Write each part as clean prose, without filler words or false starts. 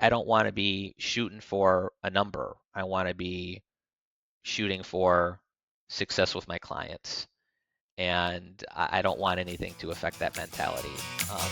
I don't want to be shooting for a number. I want to be shooting for success with my clients. And I don't want anything to affect that mentality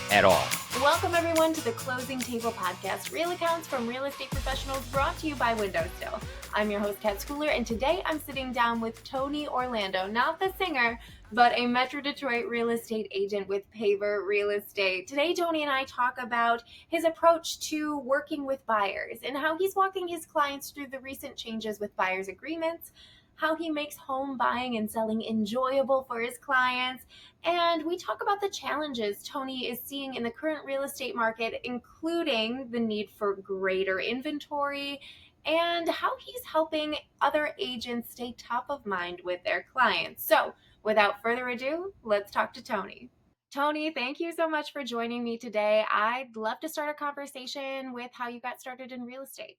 at all. Welcome, everyone, to the Closing Table Podcast, real accounts from real estate professionals, brought to you by WindowStill. I'm your host, Kat Schooler, and today I'm sitting down with Tony Orlando, not the singer, but a Metro Detroit real estate agent with Paver Real Estate. Today, Tony and I talk about his approach to working with buyers and how he's walking his clients through the recent changes with buyers' agreements, how he makes home buying and selling enjoyable for his clients, and we talk about the challenges Tony is seeing in the current real estate market, including the need for greater inventory and how he's helping other agents stay top of mind with their clients. So, without further ado, let's talk to Tony. Tony, thank you so much for joining me today. I'd love to start a conversation with how you got started in real estate.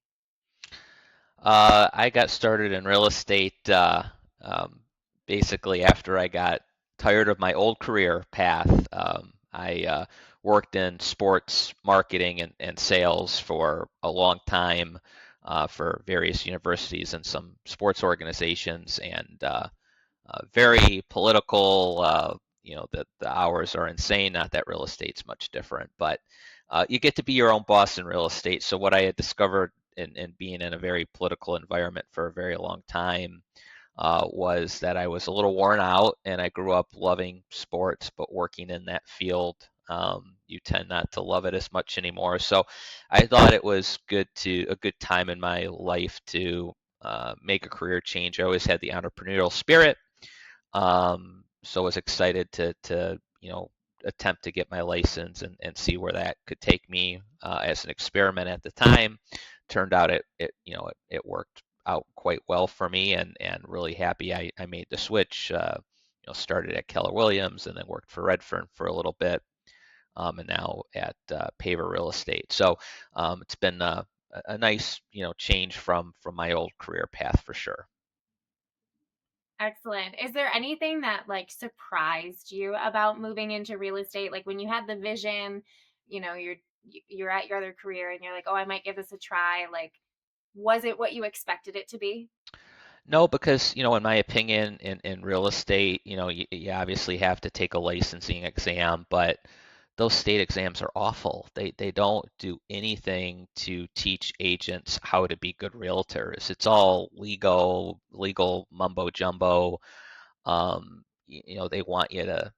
I got started in real estate um, basically after I got tired of my old career path. I worked in sports marketing and sales for a long time for various universities and some sports organizations, and very political. The hours are insane. Not that real estate's much different, but you get to be your own boss in real estate. So what I had discovered in being in a very political environment for a very long time was that I was a little worn out, and I grew up loving sports, but working in that field, you tend not to love it as much anymore. So I thought it was a good time in my life to make a career change. I always had the entrepreneurial spirit, so I was excited to attempt to get my license and see where that could take me as an experiment at the time. Turned out it worked out quite well for me, and really happy I made the switch. Started at Keller Williams and then worked for Redfern for a little bit, and now at Paver Real Estate. So it's been a nice change from my old career path for sure. Excellent. Is there anything that surprised you about moving into real estate? Like when you had the vision, you're at your other career and you're like, "Oh, I might give this a try." Like, was it what you expected it to be? No, because in my opinion, in real estate, you obviously have to take a licensing exam, but those state exams are awful. They don't do anything to teach agents how to be good realtors. It's all legal mumbo jumbo. They want you to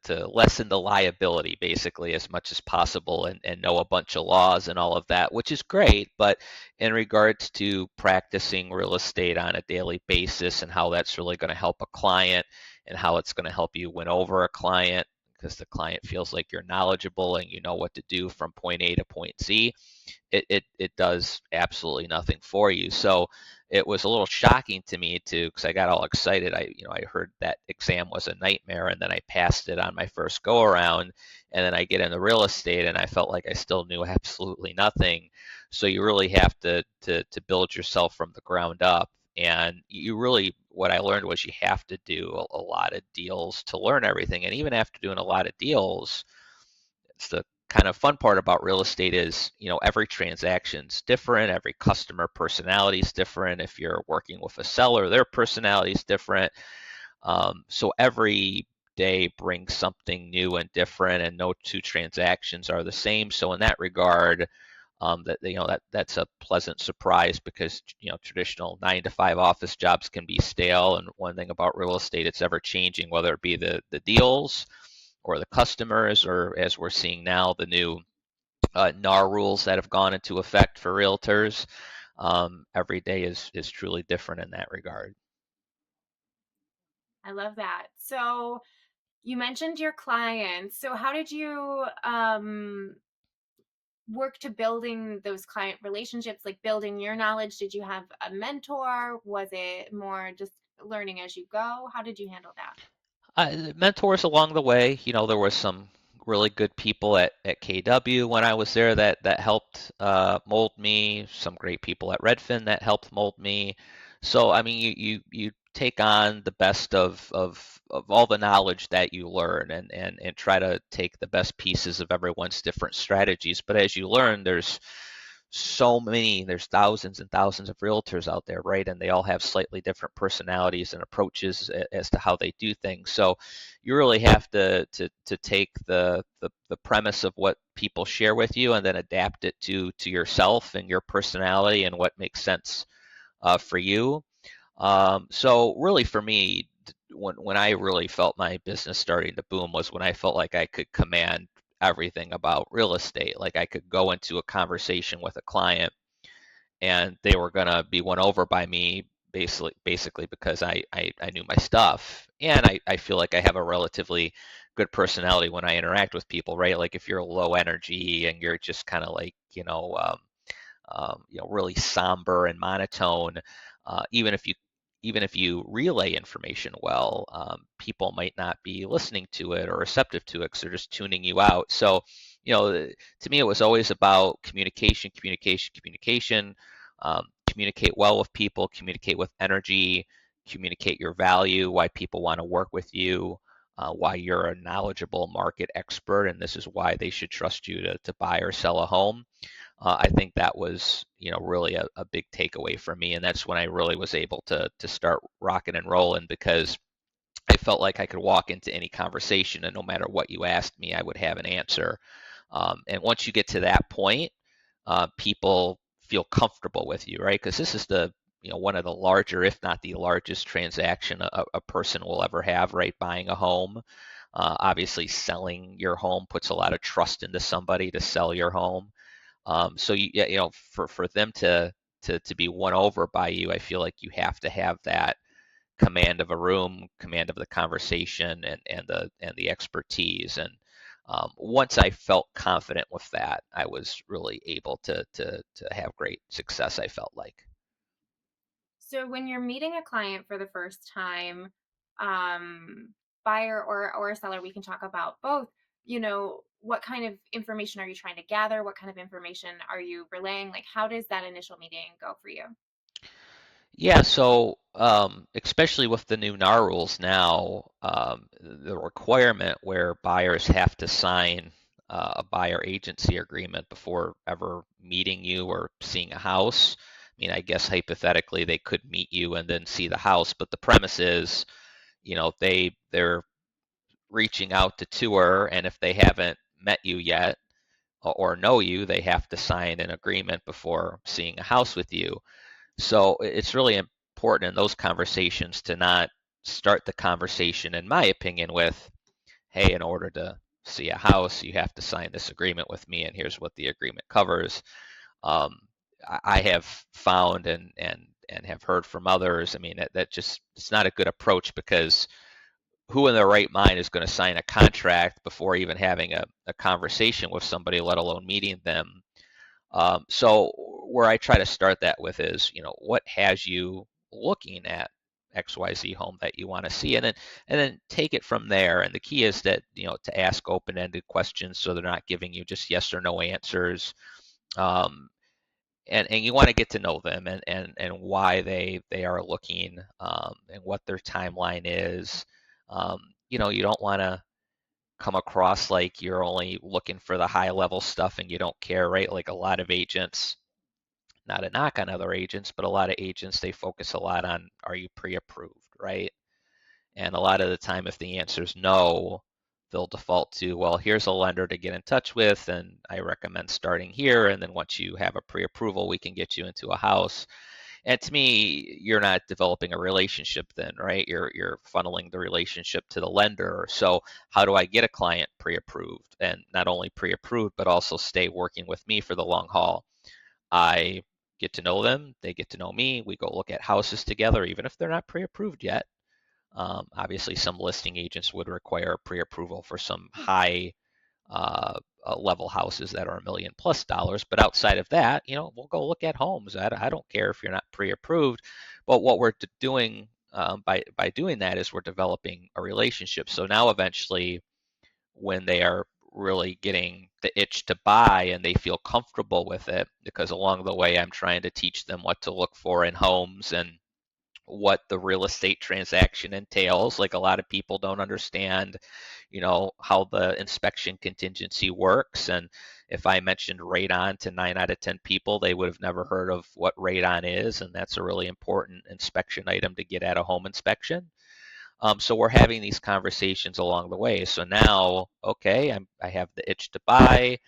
to lessen the liability basically as much as possible, and know a bunch of laws and all of that, which is great. But in regards to practicing real estate on a daily basis and how that's really going to help a client and how it's going to help you win over a client, because the client feels like you're knowledgeable and you know what to do from point A to point Z, it does absolutely nothing for you. So it was a little shocking to me too, because I got all excited. I heard that exam was a nightmare, and then I passed it on my first go around, and then I get into real estate, and I felt like I still knew absolutely nothing. So you really have to build yourself from the ground up, and what I learned was you have to do a lot of deals to learn everything, and even after doing a lot of deals, it's the kind of fun part about real estate is, every transaction's different, every customer personality is different. If you're working with a seller, their personality is different. So every day brings something new and different, and no two transactions are the same. So in that regard, that's a pleasant surprise, because traditional 9 to 5 office jobs can be stale, and one thing about real estate, it's ever changing, whether it be the deals or the customers, or as we're seeing now, the new NAR rules that have gone into effect for realtors. Every day is truly different in that regard. I love that. So you mentioned your clients. So how did you work to building those client relationships, like building your knowledge? Did you have a mentor? Was it more just learning as you go? How did you handle that? Mentors along the way, there was some really good people at KW when I was there that helped mold me. Some great people at Redfin that helped mold me. So I mean, you take on the best of all the knowledge that you learn, and try to take the best pieces of everyone's different strategies. But as you learn, there's there's thousands and thousands of realtors out there, right? And they all have slightly different personalities and approaches as to how they do things. So you really have to take the premise of what people share with you and then adapt it to yourself and your personality and what makes sense for you. So really for me, when I really felt my business starting to boom was when I felt like I could command everything about real estate. Like I could go into a conversation with a client and they were gonna be won over by me basically because I knew my stuff. And I feel like I have a relatively good personality when I interact with people, right? Like if you're low energy and you're just kind of like, really somber and monotone. Even if you relay information well, people might not be listening to it or receptive to it because they're just tuning you out. So, to me, it was always about communication, communication, communication. Communicate well with people, communicate with energy, communicate your value, why people want to work with you. Why you're a knowledgeable market expert, and this is why they should trust you to buy or sell a home. I think that was, really a big takeaway for me, and that's when I really was able to start rocking and rolling because I felt like I could walk into any conversation, and no matter what you asked me, I would have an answer. And once you get to that point, people feel comfortable with you, right? Because this is one of the larger, if not the largest transaction a person will ever have, right? Buying a home. Obviously, selling your home puts a lot of trust into somebody to sell your home. So for them to be won over by you, I feel like you have to have that command of a room, command of the conversation, and the expertise. And once I felt confident with that, I was really able to have great success. I felt like. So when you're meeting a client for the first time, um, buyer or a seller, we can talk about both. What kind of information are you trying to gather? What kind of information are you relaying? Like, how does that initial meeting go for you? Yeah, so especially with the new NAR rules now, the requirement where buyers have to sign a buyer agency agreement before ever meeting you or seeing a house. I mean, I guess hypothetically they could meet you and then see the house, but the premise is, they're reaching out to tour, and if they haven't met you yet or know you, they have to sign an agreement before seeing a house with you. So it's really important in those conversations to not start the conversation, in my opinion, with, hey, in order to see a house, you have to sign this agreement with me, and here's what the agreement covers. Um, I have found and have heard from others. I mean, that just it's not a good approach because who in their right mind is going to sign a contract before even having a conversation with somebody, let alone meeting them? So where I try to start that with is, what has you looking at XYZ home that you want to see, and then take it from there. And the key is that, to ask open-ended questions so they're not giving you just yes or no answers. Um, and you want to get to know them and why they are looking, and what their timeline is. You don't want to come across like you're only looking for the high level stuff and you don't care, right? Like a lot of agents, not a knock on other agents, but a lot of agents, they focus a lot on, are you pre-approved, right? And a lot of the time, if the answer is no, they'll default to, well, here's a lender to get in touch with, and I recommend starting here. And then once you have a pre-approval, we can get you into a house. And to me, you're not developing a relationship then, right? You're funneling the relationship to the lender. So how do I get a client pre-approved, and not only pre-approved, but also stay working with me for the long haul? I get to know them, they get to know me. We go look at houses together, even if they're not pre-approved yet. Obviously, some listing agents would require pre-approval for some high level houses that are $1 million+ but outside of that, we'll go look at homes. I don't care if you're not pre-approved, but what we're doing, by doing that, is we're developing a relationship. So now eventually, when they are really getting the itch to buy and they feel comfortable with it, because along the way I'm trying to teach them what to look for in homes and what the real estate transaction entails. Like a lot of people don't understand, how the inspection contingency works, and If I mentioned radon to 9 out of 10 people, they would have never heard of what radon is, and that's a really important inspection item to get at a home inspection. So we're having these conversations along the way. So now, okay, I have the itch to buy.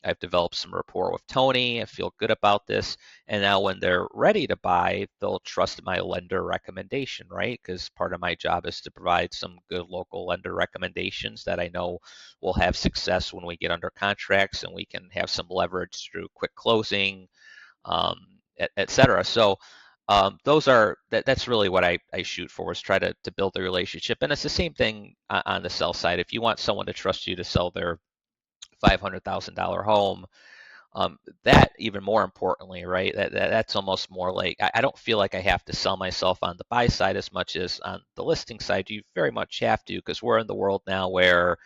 I've developed some rapport with Tony. I feel good about this. And now when they're ready to buy, they'll trust my lender recommendation, right? Because part of my job is to provide some good local lender recommendations that I know will have success when we get under contracts and we can have some leverage through quick closing, um, et cetera. So that's really what I shoot for, is try to build a relationship. And it's the same thing on the sell side. If you want someone to trust you to sell their $500,000 home, that even more importantly, right? That's almost more like I don't feel like I have to sell myself on the buy side as much as on the listing side. You very much have to, because we're in the world now where,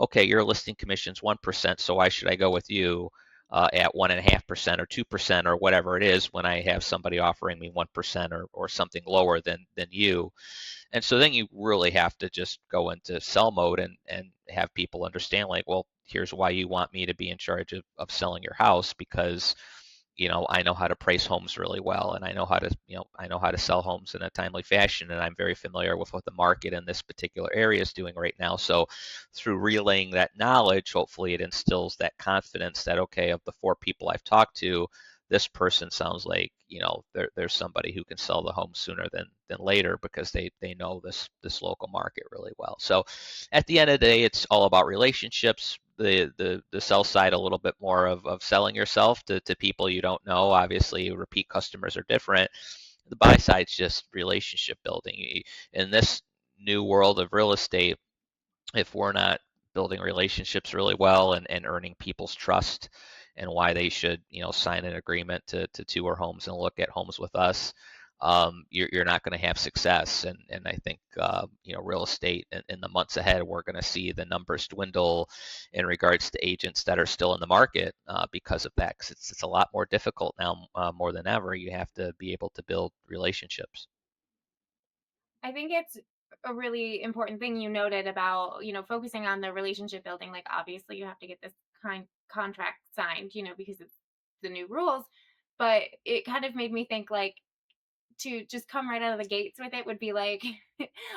okay, your listing commission's 1%, so why should I go with you at 1.5% or 2% or whatever it is when I have somebody offering me 1% or something lower than you? And so then you really have to just go into sell mode and have people understand, like, well, here's why you want me to be in charge of selling your house, because I know how to price homes really well, and I know how to sell homes in a timely fashion, and I'm very familiar with what the market in this particular area is doing right now. So through relaying that knowledge, hopefully it instills that confidence that, okay, of the 4 people I've talked to, this person sounds like there's somebody who can sell the home sooner than later, because they know this local market really well. So at the end of the day, it's all about relationships. The sell side, a little bit more of selling yourself to people you don't know. Obviously, repeat customers are different. The buy side's just relationship building. In this new world of real estate, if we're not building relationships really well and earning people's trust and why they should sign an agreement to tour homes and look at homes with us, you're not going to have success. And I think real estate in the months ahead, we're going to see the numbers dwindle in regards to agents that are still in the market because of that, because it's a lot more difficult now, more than ever. You have to be able to build relationships. I think it's a really important thing you noted about, focusing on the relationship building. Like, obviously, you have to get this contract signed, because it's the new rules. But it kind of made me think, like, to just come right out of the gates with it would be like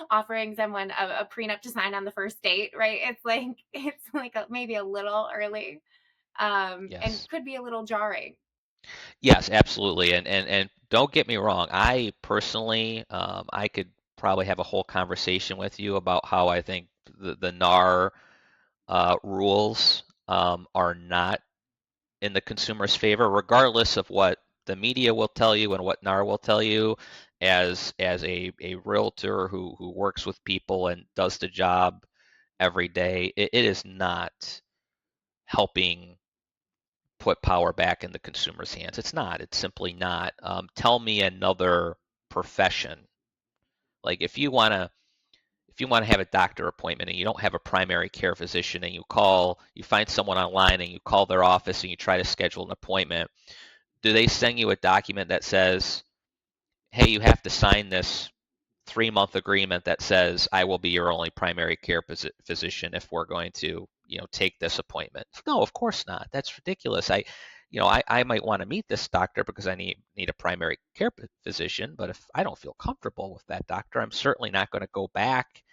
offering someone a prenup to sign on the first date, right? It's like maybe a little early, and Yes. could be a little jarring. Yes, absolutely. And don't get me wrong. I personally, I could probably have a whole conversation with you about how I think the NAR rules are not in the consumer's favor, regardless of what the media will tell you and what NAR will tell you. As a realtor who works with people and does the job every day, it is not helping put power back in the consumer's hands. It's not. It's simply not. Tell me another profession. Like if you want to have a doctor appointment and you don't have a primary care physician, and you find someone online and you call their office and you try to schedule an appointment, do they send you a document that says, hey, you have to sign this 3-month agreement that says I will be your only primary care physician if we're going to, take this appointment? No, of course not. That's ridiculous. I might want to meet this doctor because I need a primary care physician, but if I don't feel comfortable with that doctor, I'm certainly not going to go back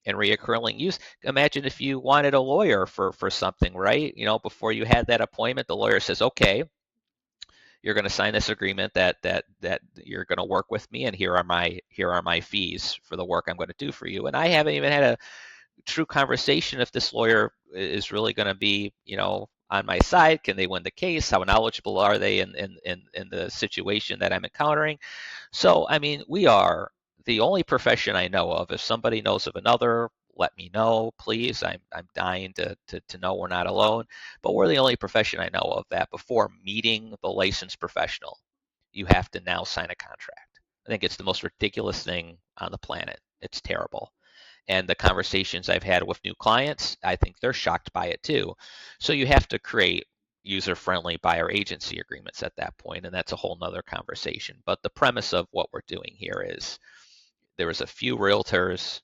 and reoccurring use. Imagine if you wanted a lawyer for something, right? Before you had that appointment, the lawyer says, okay, you're going to sign this agreement that you're going to work with me, and here are my fees for the work I'm going to do for you. And I haven't even had a true conversation if this lawyer is really going to be, on my side. Can they win the case? How knowledgeable are they in the situation that I'm encountering? So, I mean, we are the only profession I know of. If somebody knows of another, let me know, please. I'm dying to know we're not alone. But we're the only profession I know of that before meeting the licensed professional, you have to now sign a contract. I think it's the most ridiculous thing on the planet. It's terrible. And the conversations I've had with new clients, I think they're shocked by it too. So you have to create user-friendly buyer agency agreements at that point, and that's a whole nother conversation. But the premise of what we're doing here is there was a few realtors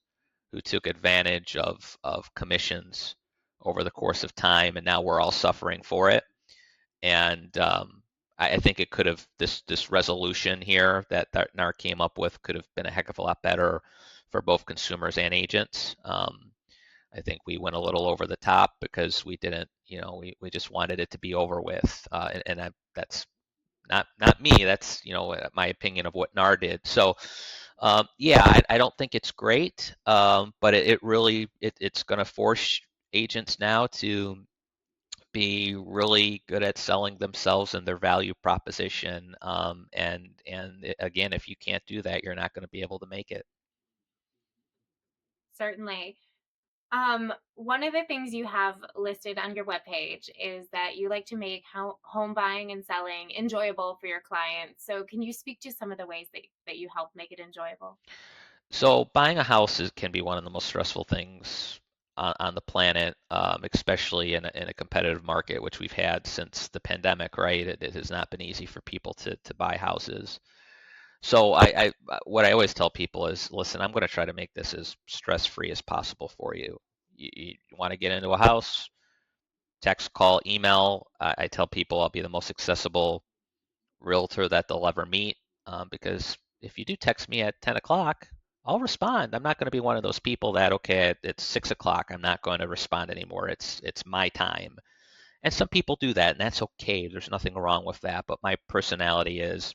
who took advantage of commissions over the course of time, and now we're all suffering for it. And I think it could have this resolution here that NAR came up with could have been a heck of a lot better for both consumers and agents. I think we went a little over the top because we didn't, we just wanted it to be over with, that's not me. That's my opinion of what NAR did. So yeah, I don't think it's great, but it really it's going to force agents now to be really good at selling themselves and their value proposition. Again, if you can't do that, you're not going to be able to make it. Certainly. One of the things you have listed on your webpage is that you like to make home buying and selling enjoyable for your clients. So, can you speak to some of the ways that you help make it enjoyable? So buying a house can be one of the most stressful things on the planet, especially in a competitive market, which we've had since the pandemic, right? It has not been easy for people to buy houses. So what I always tell people is, listen, I'm going to try to make this as stress-free as possible for you. You want to get into a house, text, call, email. I tell people I'll be the most accessible realtor that they'll ever meet, because if you do text me at 10 o'clock, I'll respond. I'm not going to be one of those people that, okay, it's 6 o'clock, I'm not going to respond anymore. It's my time. And some people do that, and that's okay. There's nothing wrong with that. But my personality is,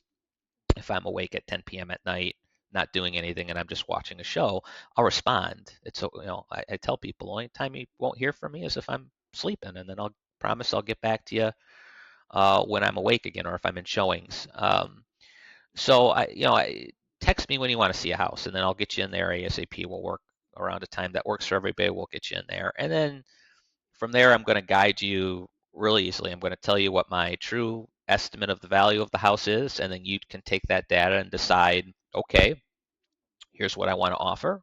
if I'm awake at 10 p.m. at night, not doing anything, and I'm just watching a show, I'll respond. I tell people the only time you won't hear from me is if I'm sleeping, and then I'll promise I'll get back to you when I'm awake again, or if I'm in showings. So I text me when you want to see a house, and then I'll get you in there ASAP. We'll work around a time that works for everybody. We'll get you in there, and then from there, I'm going to guide you really easily. I'm going to tell you what my true estimate of the value of the house is, and then you can take that data and decide, okay, here's what I want to offer.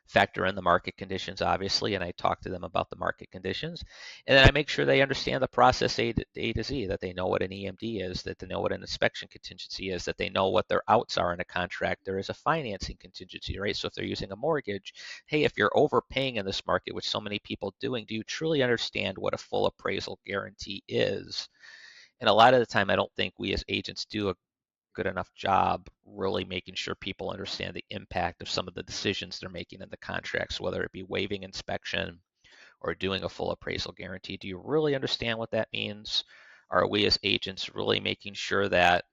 Factor in the market conditions, obviously, and I talk to them about the market conditions. And then I make sure they understand the process A to Z, that they know what an EMD is, that they know what an inspection contingency is, that they know what their outs are in a contract. There is a financing contingency, right? So if they're using a mortgage, hey, if you're overpaying in this market, which so many people are doing, do you truly understand what a full appraisal guarantee is? And a lot of the time, I don't think we as agents do a good enough job really making sure people understand the impact of some of the decisions they're making in the contracts, whether it be waiving inspection or doing a full appraisal guarantee. Do you really understand what that means? Are we as agents really making sure that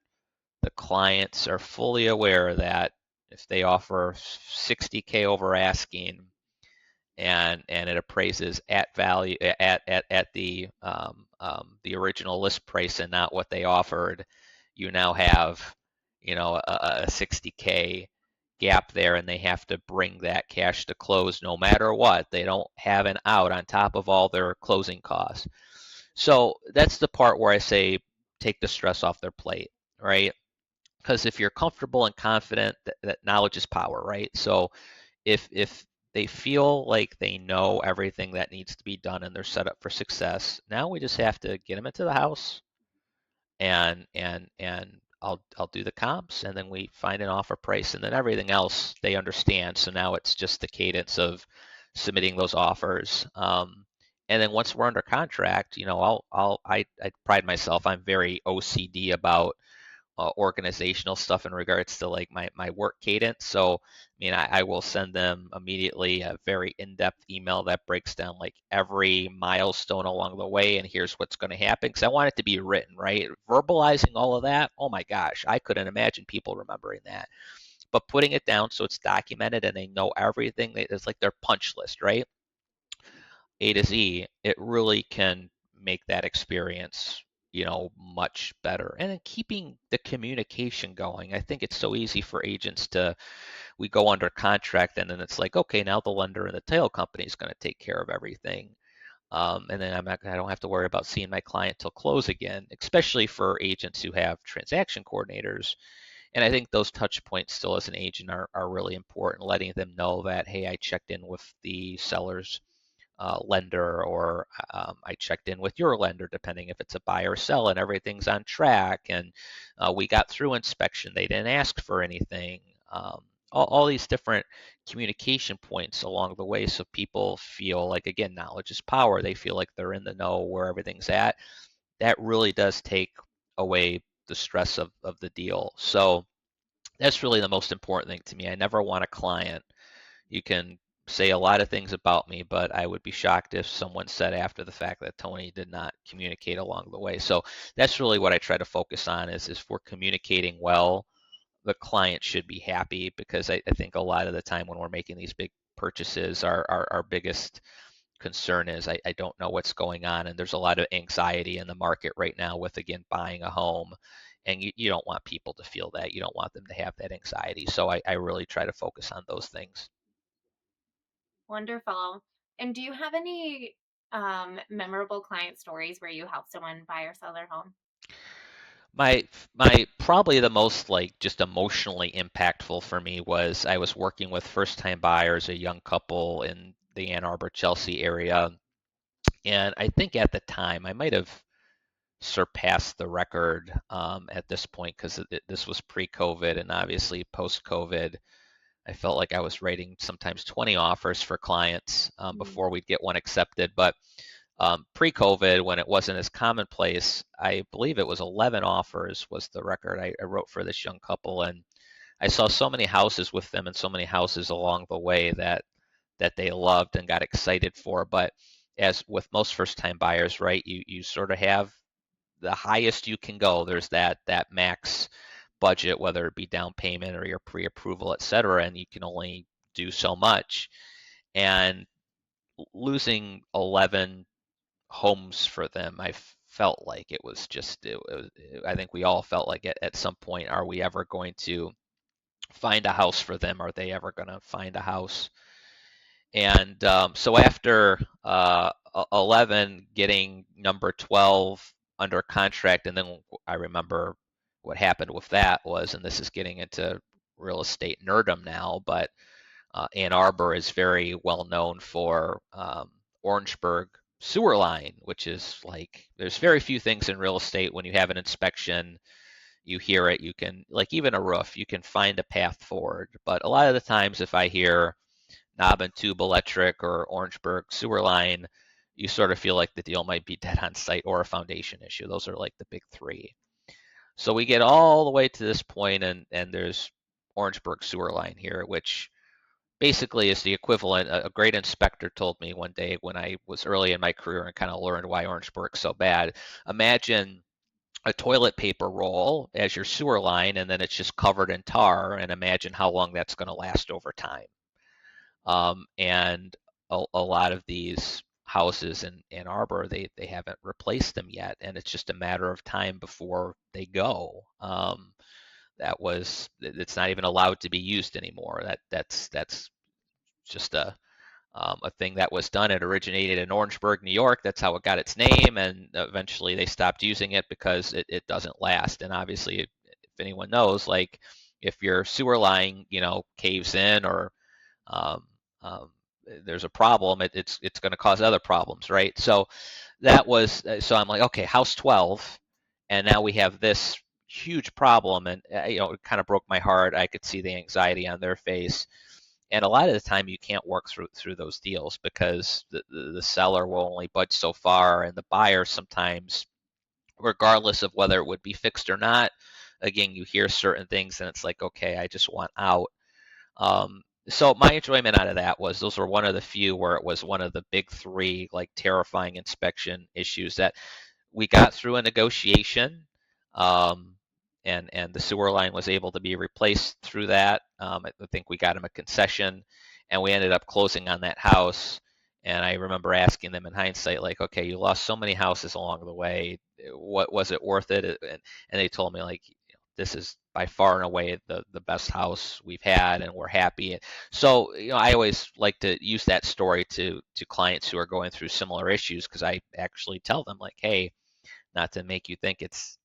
the clients are fully aware that if they offer 60K over asking, and it appraises at value at the original list price and not what they offered, you now have a 60K gap there, and they have to bring that cash to close no matter what. They don't have an out on top of all their closing costs. So that's the part where I say take the stress off their plate, right? Because if you're comfortable and confident, that knowledge is power, right? So if they feel like they know everything that needs to be done and they're set up for success, now we just have to get them into the house, and I'll do the comps, and then we find an offer price, and then everything else they understand. So now it's just the cadence of submitting those offers. And then once we're under contract, I pride myself. I'm very OCD about organizational stuff in regards to like my work cadence. So, I mean, I will send them immediately a very in-depth email that breaks down like every milestone along the way, and here's what's going to happen, because I want it to be written, right? Verbalizing all of that, oh my gosh, I couldn't imagine people remembering that. But putting it down so it's documented and they know everything, it's like their punch list, right? A to Z, it really can make that experience, much better. And then keeping the communication going. I think it's so easy for agents we go under contract, and then it's like, okay, now the lender and the title company is going to take care of everything. And then I don't have to worry about seeing my client till close again, especially for agents who have transaction coordinators. And I think those touch points still as an agent are really important, letting them know that, hey, I checked in with the seller's lender, or I checked in with your lender, depending if it's a buy or sell, and everything's on track, and we got through inspection. They didn't ask for anything. All these different communication points along the way, so people feel like, again, knowledge is power. They feel like they're in the know where everything's at. that really does take away the stress of the deal. So that's really the most important thing to me. I never want a client. You can say a lot of things about me, but I would be shocked if someone said after the fact that Tony did not communicate along the way. So that's really what I try to focus on is if we're communicating well, the client should be happy because I think a lot of the time when we're making these big purchases, our biggest concern is I don't know what's going on, and there's a lot of anxiety in the market right now with again buying a home, and you don't want people to feel that. You don't want them to have that anxiety. So I really try to focus on those things. Wonderful. And do you have any memorable client stories where you helped someone buy or sell their home? My probably the most like just emotionally impactful for me was I was working with first time buyers, a young couple in the Ann Arbor, Chelsea area. And I think at the time I might have surpassed the record at this point because this was pre-COVID and obviously post-COVID. I felt like I was writing sometimes 20 offers for clients Mm. before we'd get one accepted. But pre-COVID, when it wasn't as commonplace, I believe it was 11 offers was the record I wrote for this young couple, and I saw so many houses with them and so many houses along the way that they loved and got excited for. But as with most first-time buyers, right, you sort of have the highest you can go. There's that max budget, whether it be down payment or your pre-approval, et cetera, and you can only do so much. And losing 11 homes for them, I felt like it was just, I think we all felt like at some point, are we ever going to find a house for them? Are they ever going to find a house? And so after 11, getting number 12 under contract, and then I remember what happened with that was, and this is getting into real estate nerdum now, but Ann Arbor is very well known for Orangeburg sewer line, which is like there's very few things in real estate when you have an inspection, you hear it, you can like even a roof, you can find a path forward. But a lot of the times, if I hear knob and tube electric or Orangeburg sewer line, you sort of feel like the deal might be dead on site or a foundation issue. Those are like the big three. So we get all the way to this point, and there's Orangeburg sewer line here, which basically is the equivalent. A great inspector told me one day when I was early in my career and kind of learned why Orangeburg's so bad. Imagine a toilet paper roll as your sewer line, and then it's just covered in tar, and imagine how long that's going to last over time. And a lot of these houses in Ann Arbor, they haven't replaced them yet, and it's just a matter of time before they go. It's not even allowed to be used anymore. That's just a thing that was done. It originated in Orangeburg, New York. That's how it got its name, and eventually they stopped using it because it doesn't last. And obviously, if anyone knows, like if your sewer line, caves in or um, um, there's a problem, it's going to cause other problems, right? So so I'm like, okay, house 12, and now we have this huge problem, and it kind of broke my heart. I could see the anxiety on their face, and a lot of the time you can't work through those deals because the seller will only budge so far, and the buyer sometimes, regardless of whether it would be fixed or not, again, you hear certain things, and it's like, okay, I just want out. So my enjoyment out of that was those were one of the few where it was one of the big three like terrifying inspection issues that we got through a negotiation, um, and the sewer line was able to be replaced through that. I think we got him a concession, and we ended up closing on that house. And I remember asking them in hindsight, like, okay, you lost so many houses along the way. What was it worth it? And they told me like, this is by far and away the best house we've had, and we're happy. So, I always like to use that story to clients who are going through similar issues because I actually tell them like, hey, not to make you think it's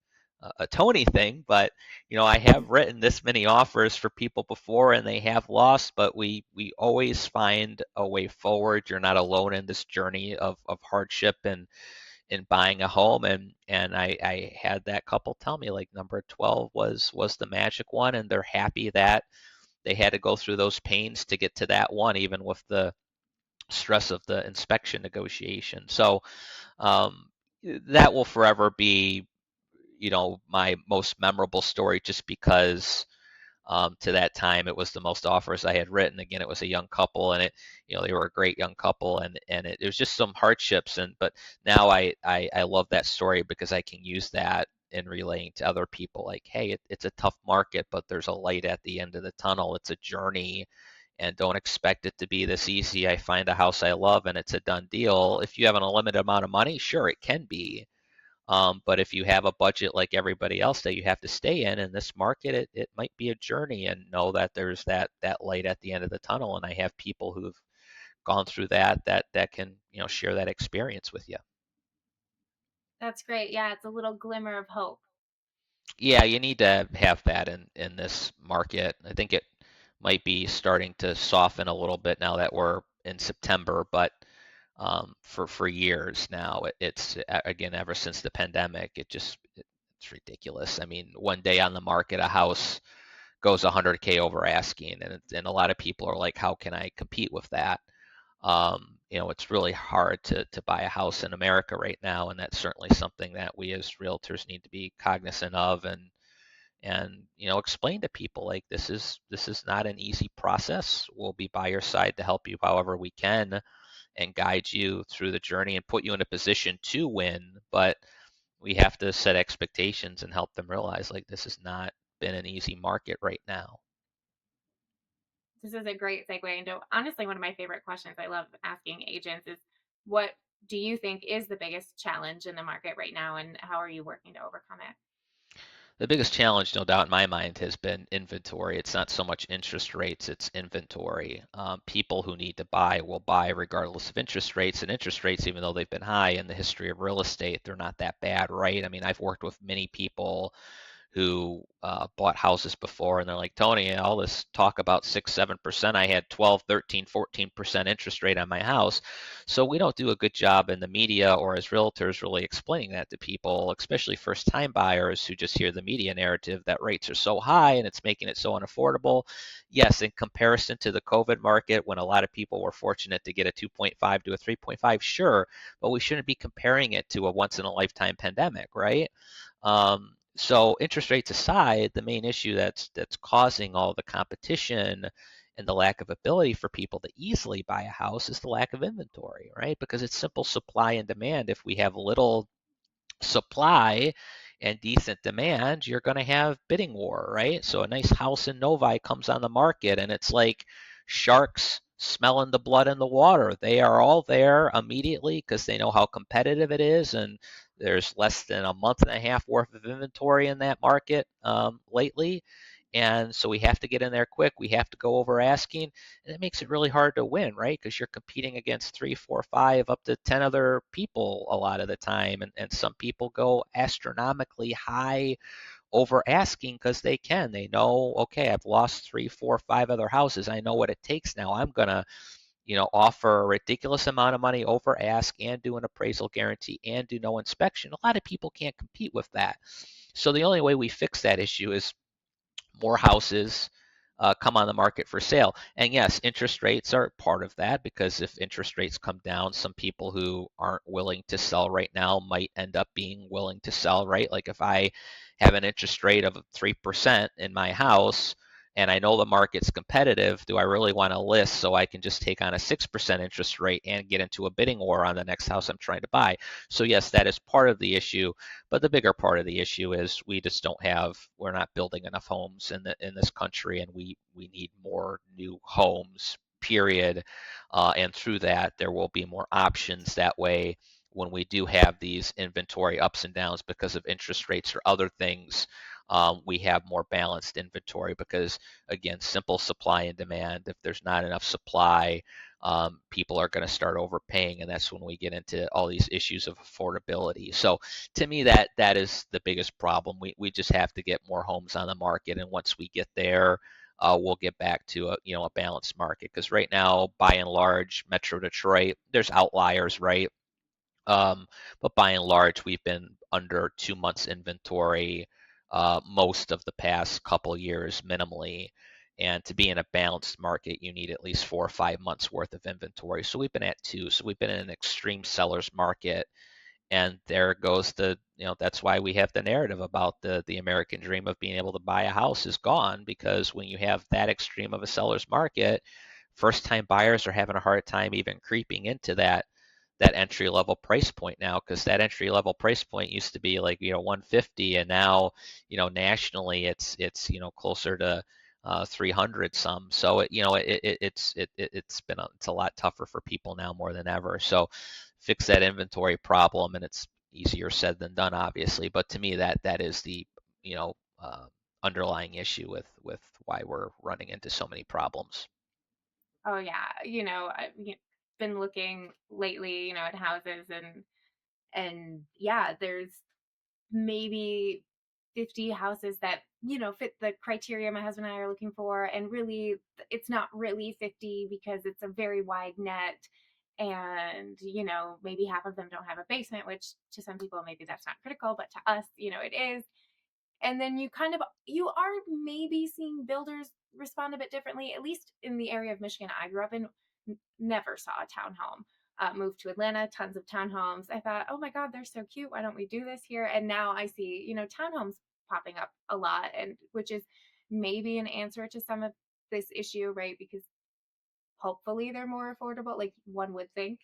a Tony thing, but I have written this many offers for people before and they have lost, but we always find a way forward. You're not alone in this journey of hardship and in buying a home, and I had that couple tell me like number 12 was the magic one, and they're happy that they had to go through those pains to get to that one, even with the stress of the inspection negotiation. So um, that will forever be, my most memorable story, just because to that time it was the most offers I had written. Again, it was a young couple, and they were a great young couple, and it was just some hardships. But now I love that story because I can use that in relaying to other people, like, hey, it's a tough market, but there's a light at the end of the tunnel. It's a journey, and don't expect it to be this easy. I find a house I love and it's a done deal. If you have an unlimited amount of money, sure, it can be. But if you have a budget like everybody else that you have to stay in this market, it might be a journey, and know that there's that light at the end of the tunnel. And I have people who've gone through that can, share that experience with you. That's great. Yeah, it's a little glimmer of hope. Yeah, you need to have that in this market. I think it might be starting to soften a little bit now that we're in September, but for years now, it's again, ever since the pandemic, it's ridiculous. I mean, one day on the market, a house goes 100K over asking, and a lot of people are like, how can I compete with that? It's really hard to buy a house in America right now, and that's certainly something that we as realtors need to be cognizant of, and explain to people, like, this is not an easy process. We'll be by your side to help you however we can, and guide you through the journey and put you in a position to win. But we have to set expectations and help them realize, like, this has not been an easy market right now. This is a great segue into honestly one of my favorite questions I love asking agents is what do you think is the biggest challenge in the market right now and how are you working to overcome it? The biggest challenge, no doubt in my mind, has been inventory. It's not so much interest rates, it's inventory. People who need to buy will buy regardless of interest rates. And interest rates, even though they've been high in the history of real estate, they're not that bad, right? I mean, I've worked with many people who bought houses before, and they're like, Tony, all this talk about 6 7%, I had 12, 13, 14% interest rate on my house. So we don't do a good job in the media or as realtors really explaining that to people, especially first time buyers who just hear the media narrative that rates are so high and it's making it so unaffordable. Yes, in comparison to the COVID market, when a lot of people were fortunate to get a 2.5 to a 3.5, sure, but we shouldn't be comparing it to a once in a lifetime pandemic, right? So interest rates aside, the main issue that's causing all the competition and the lack of ability for people to easily buy a house is the lack of inventory, right? Because it's simple supply and demand. If we have little supply and decent demand, you're going to have bidding war, right? So a nice house in Novi comes on the market, and it's like sharks smelling the blood in the water. They are all there immediately because they know how competitive it is, and there's less than a month and a half worth of inventory in that market lately. And so we have to get in there quick. We have to go over asking, and it makes it really hard to win, right? Because you're competing against three, four, five, up to 10 other people a lot of the time. And some people go astronomically high over asking because they can. They know, okay, I've lost three, four, five other houses. I know what it takes now. I'm going to, offer a ridiculous amount of money over ask and do an appraisal guarantee and do no inspection. A lot of people can't compete with that. So the only way we fix that issue is more houses come on the market for sale. And yes, interest rates are part of that, because if interest rates come down, some people who aren't willing to sell right now might end up being willing to sell, right? Like if I have an interest rate of 3% in my house and I know the market's competitive, do I really want to list so I can just take on a 6% interest rate and get into a bidding war on the next house I'm trying to buy? So yes, that is part of the issue. But the bigger part of the issue is we're not building enough homes in this country, and we need more new homes, period. And through that, there will be more options that way when we do have these inventory ups and downs because of interest rates or other things. We have more balanced inventory because, again, simple supply and demand. If there's not enough supply, people are going to start overpaying, and that's when we get into all these issues of affordability. So to me, that is the biggest problem. We just have to get more homes on the market, and once we get there, we'll get back to a balanced market. Because right now, by and large, Metro Detroit, there's outliers, right? Um, but by and large, we've been under 2 months inventory most of the past couple years minimally. And to be in a balanced market, you need at least 4 or 5 months worth of inventory. So we've been at two. So we've been in an extreme seller's market, And there goes that's why we have the narrative about the American dream of being able to buy a house is gone, because when you have that extreme of a seller's market, first time buyers are having a hard time even creeping into that entry level price point now, because that entry level price point used to be like 150, and now nationally it's closer to 300 some. So it's a lot tougher for people now more than ever. So fix that inventory problem, and it's easier said than done, obviously. But to me, that is the you know uh, underlying issue with why we're running into so many problems. Oh yeah, I've been looking lately, at houses, and yeah, there's maybe 50 houses that, fit the criteria my husband and I are looking for, and really it's not really 50 because it's a very wide net, and maybe half of them don't have a basement, which to some people maybe that's not critical, but to us, it is. And then you are maybe seeing builders respond a bit differently, at least in the area of Michigan I grew up in. Never saw a townhome. Moved to Atlanta, tons of townhomes. I thought, oh my god, they're so cute, why don't we do this here? And now I see townhomes popping up a lot, and which is maybe an answer to some of this issue, right? Because hopefully they're more affordable, like one would think.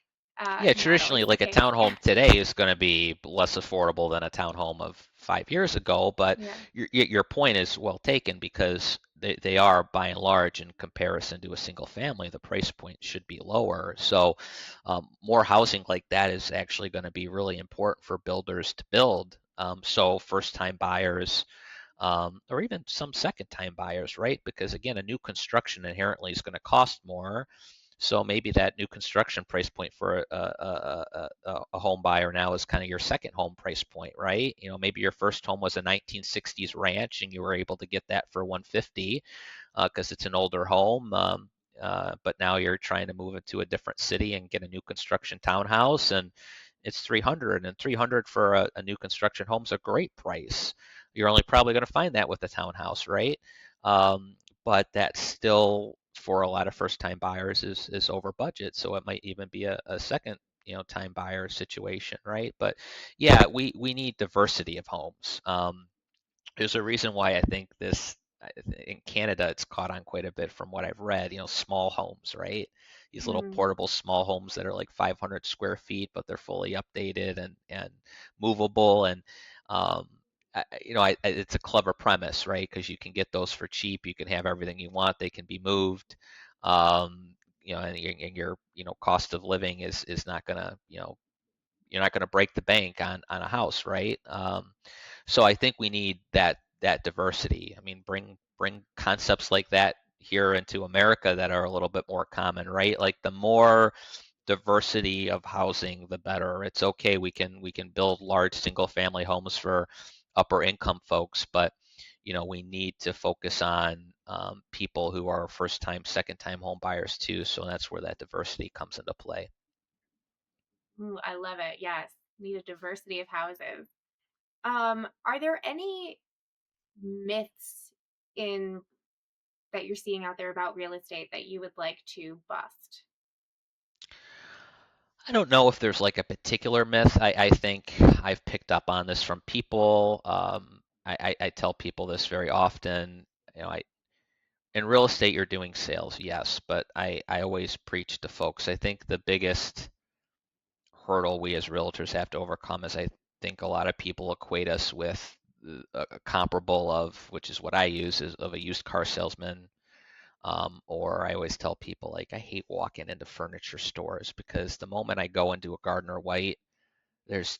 Yeah, Not traditionally, always the like a case. townhome today is going to be less affordable than a townhome of 5 years ago. But Yeah. your point is well taken, because they are by and large, in comparison to a single family, the price point should be lower. So more housing like that is actually going to be really important for builders to build. So first time buyers, or even some second time buyers, right? Because again, a new construction inherently is going to cost more. So maybe that new construction price point for a home buyer now is kind of your second home price point, right? Maybe your first home was a 1960s ranch and you were able to get that for 150 because it's an older home. But now you're trying to move into a different city and get a new construction townhouse, and it's 300, and 300 for a new construction home is a great price. You're only probably going to find that with a townhouse, right? Um, but that still, for a lot of first time buyers, is over budget. So it might even be a second time buyer situation, right? But yeah, we need diversity of homes. There's a reason why I think this in Canada it's caught on quite a bit from what I've read. Small homes, right? These little Mm. portable small homes that are like 500 square feet, but they're fully updated and movable. And um, it's a clever premise, right? Because you can get those for cheap. You can have everything you want. They can be moved. And your cost of living is not gonna, you're not gonna break the bank on a house, right? So I think we need that diversity. I mean, bring concepts like that here into America that are a little bit more common, right? Like the more diversity of housing, the better. It's okay, we can build large single family homes for upper income folks, but we need to focus on people who are first time, second time home buyers too. So that's where that diversity comes into play. Ooh, I love it. Yes, need a diversity of houses. Are there any myths in that you're seeing out there about real estate that you would like to bust? I don't know if there's like a particular myth. I think I've picked up on this from people. I tell people this very often. In real estate, you're doing sales, yes, but I always preach to folks. I think the biggest hurdle we as realtors have to overcome is I think a lot of people equate us with a comparable of, which is what I use, is of a used car salesman. Or I always tell people, like, I hate walking into furniture stores because the moment I go into a Gardner White, it's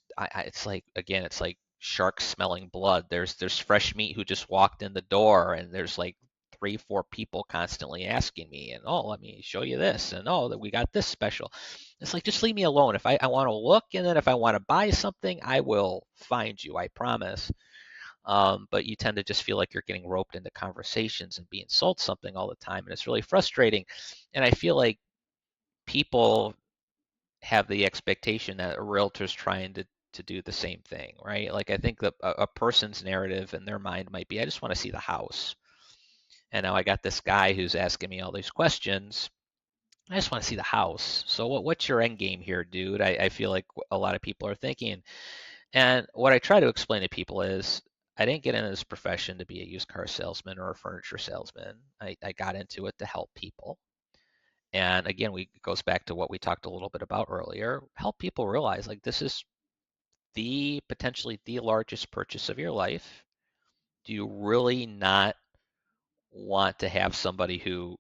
like, again, it's like sharks smelling blood. There's fresh meat who just walked in the door, and there's like 3 4 people constantly asking me, and oh, let me show you this, and oh, that we got this special. It's like, just leave me alone. If I want to look, and then if I want to buy something, I will find you, I promise. But you tend to just feel like you're getting roped into conversations and being sold something all the time, and it's really frustrating. And I feel like people have the expectation that a realtor's trying to do the same thing, right? Like I think that a person's narrative in their mind might be, I just want to see the house. And now I got this guy who's asking me all these questions, I just want to see the house. So what's your end game here, dude? I feel like a lot of people are thinking. And what I try to explain to people is I didn't get into this profession to be a used car salesman or a furniture salesman. I got into it to help people. And again, we it goes back to what we talked a little bit about earlier. Help people realize like this is the potentially the largest purchase of your life. Do you really not want to have somebody who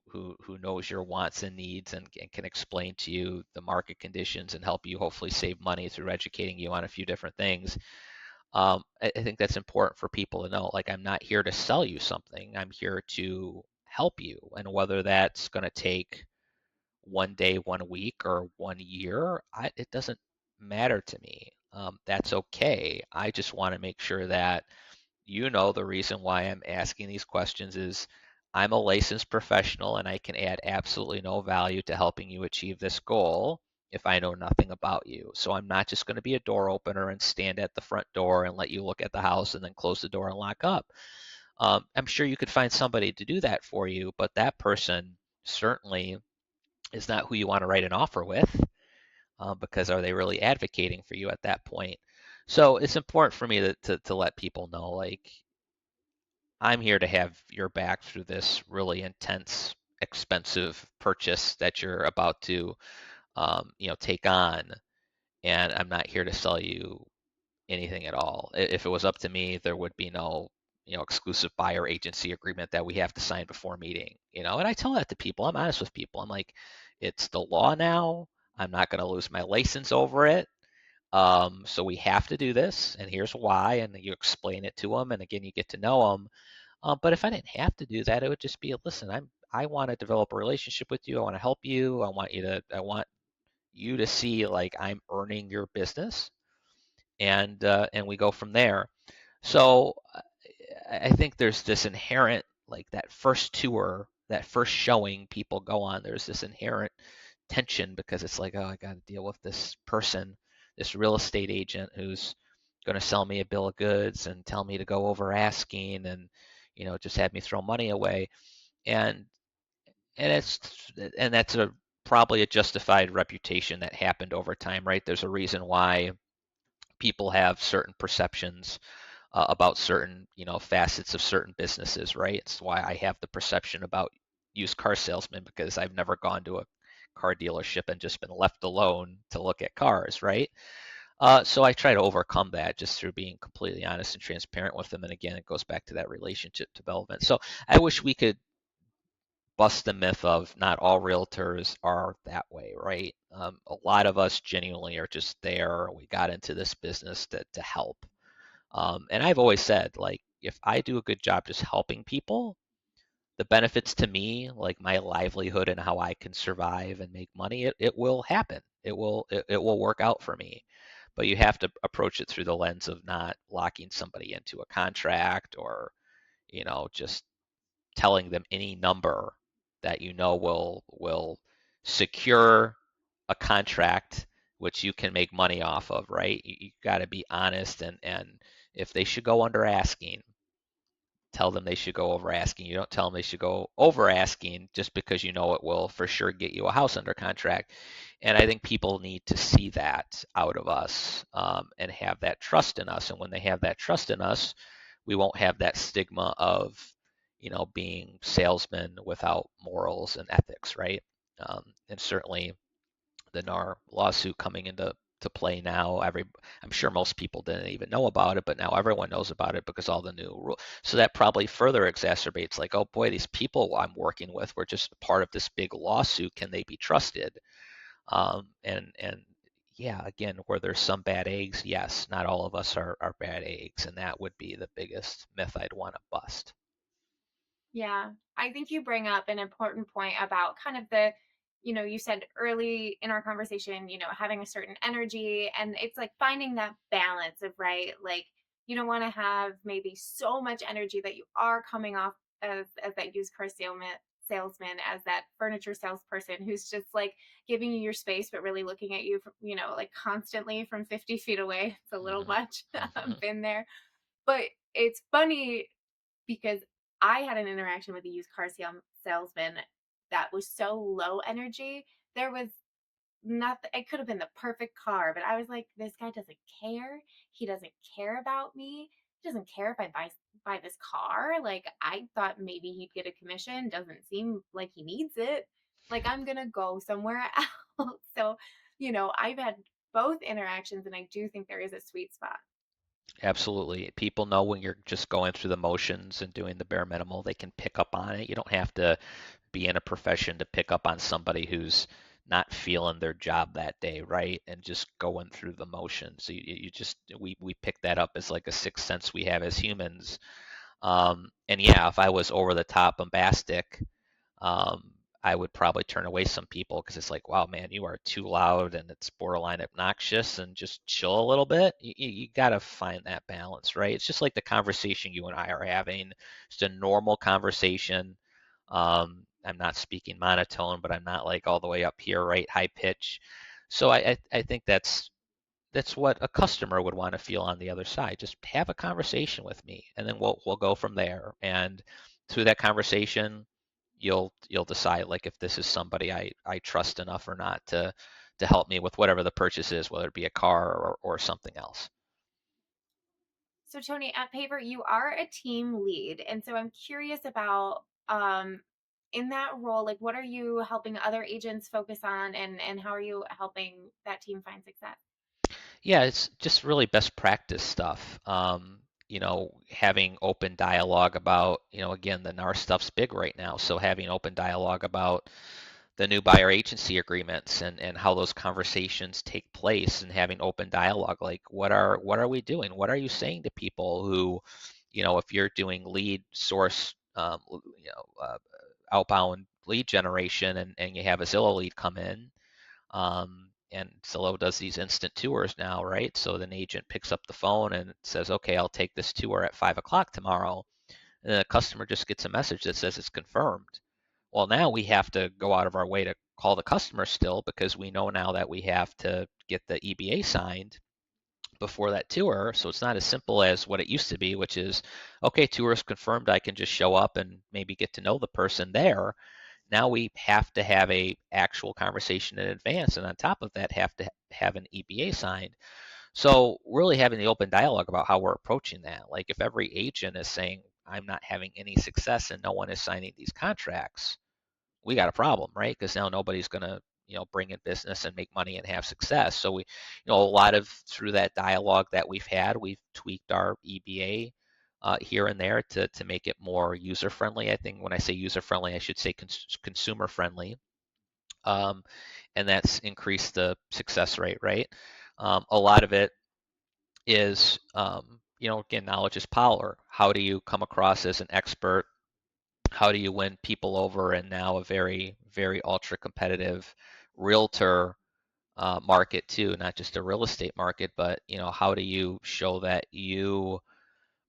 knows your wants and needs and can explain to you the market conditions and help you hopefully save money through educating you on a few different things? I think that's important for people to know. Like, I'm not here to sell you something. I'm here to help you. And whether that's going to take one day, 1 week, or 1 year, it doesn't matter to me. That's okay. I just want to make sure that the reason why I'm asking these questions is I'm a licensed professional and I can add absolutely no value to helping you achieve this goal if I know nothing about you. So I'm not just going to be a door opener and stand at the front door and let you look at the house and then close the door and lock up. I'm sure you could find somebody to do that for you, but that person certainly is not who you want to write an offer with, because are they really advocating for you at that point? So it's important for me to let people know, like, I'm here to have your back through this really intense, expensive purchase that you're about to, take on. And I'm not here to sell you anything at all. If it was up to me, there would be no, exclusive buyer agency agreement that we have to sign before meeting. And I tell that to people. I'm honest with people. I'm like, it's the law now. I'm not going to lose my license over it. So we have to do this, and here's why. And you explain it to them, and again, you get to know them. But if I didn't have to do that, it would just be, listen, I want to develop a relationship with you. I want to help you. I want you to see like I'm earning your business, and we go from there. So I think there's this inherent, like, that first tour, that first showing people go on. There's this inherent tension because it's like, oh, I got to deal with this person, this real estate agent who's going to sell me a bill of goods and tell me to go over asking, and just have me throw money away. And and it's and that's a probably a justified reputation that happened over time, right? There's a reason why people have certain perceptions about certain facets of certain businesses, right? It's why I have the perception about used car salesmen, because I've never gone to a car dealership and just been left alone to look at cars, right? So I try to overcome that just through being completely honest and transparent with them. And again, it goes back to that relationship development. So I wish we could bust the myth of not all realtors are that way, right? A lot of us genuinely are just there. We got into this business to help. And I've always said, like, if I do a good job just helping people, the benefits to me, like my livelihood and how I can survive and make money, it will happen. It will work out for me. But you have to approach it through the lens of not locking somebody into a contract, or just telling them any number that will secure a contract which you can make money off of, right? You got to be honest, and if they should go under asking, tell them they should go over asking. You don't tell them they should go over asking just because it will for sure get you a house under contract. And I think people need to see that out of us, and have that trust in us. And when they have that trust in us, we won't have that stigma of, being salesmen without morals and ethics, right? And certainly the NAR lawsuit coming into play now. I'm sure most people didn't even know about it, but now everyone knows about it because all the new rules. So that probably further exacerbates, like, oh boy, these people I'm working with were just part of this big lawsuit. Can they be trusted? And yeah, again, where there's some bad eggs, yes, not all of us are bad eggs, and that would be the biggest myth I'd want to bust. Yeah, I think you bring up an important point about kind of you said early in our conversation, having a certain energy, and it's like finding that balance of, right? Like, you don't want to have maybe so much energy that you are coming off as that used car salesman, as that furniture salesperson who's just like giving you your space, but really looking at you, from, like constantly from 50 feet away. It's a little Hmm. much. Hmm. I've been there. But it's funny because I had an interaction with a used car salesman that was so low energy. There was nothing. It could have been the perfect car, but I was like, this guy doesn't care. He doesn't care about me. He doesn't care if I buy this car. Like, I thought maybe he'd get a commission. Doesn't seem like he needs it. Like, I'm gonna go somewhere else. So, I've had both interactions, and I do think there is a sweet spot. Absolutely. People know when you're just going through the motions and doing the bare minimal, they can pick up on it. You don't have to be in a profession to pick up on somebody who's not feeling their job that day, right? And just going through the motions. So you just we pick that up as like a sixth sense we have as humans. And yeah, if I was over the top bombastic, um, I would probably turn away some people because it's like, wow, man, you are too loud and it's borderline obnoxious and just chill a little bit. You got to find that balance, right? It's just like the conversation you and I are having, just a normal conversation. I'm not speaking monotone, but I'm not like all the way up here, right? High pitch. So I think that's what a customer would want to feel on the other side. Just have a conversation with me, and then we'll go from there. And through that conversation, you'll decide like if this is somebody I trust enough or not to help me with whatever the purchase is, whether it be a car or something else. So, Tony, at Paver, you are a team lead. And so I'm curious about in that role, like what are you helping other agents focus on, and how are you helping that team find success? Yeah, it's just really best practice stuff. Having open dialogue about, again, the NAR stuff's big right now. So having open dialogue about the new buyer agency agreements and how those conversations take place and having open dialogue, like what are we doing? What are you saying to people who, if you're doing lead source, outbound lead generation and you have a Zillow lead come in, and Zillow does these instant tours now, right? So an agent picks up the phone and says, okay, I'll take this tour at 5 o'clock tomorrow. And then the customer just gets a message that says it's confirmed. Well, now we have to go out of our way to call the customer still because we know now that we have to get the EBA signed before that tour. So it's not as simple as what it used to be, which is, okay, tour is confirmed. I can just show up and maybe get to know the person there. Now we have to have a actual conversation in advance, and on top of that, have to have an EBA signed. So really having the open dialogue about how we're approaching that. Like if every agent is saying, I'm not having any success and no one is signing these contracts, we got a problem, right? Because now nobody's going to, bring in business and make money and have success. So we, a lot of through that dialogue that we've had, we've tweaked our EBA here and there to make it more user friendly. I think when I say user friendly, I should say consumer friendly, um, and that's increased the success rate, right? A lot of it is, again, knowledge is power. How do you come across as an expert? How do you win people over in now a very, very ultra competitive realtor market too, not just a real estate market, but how do you show that you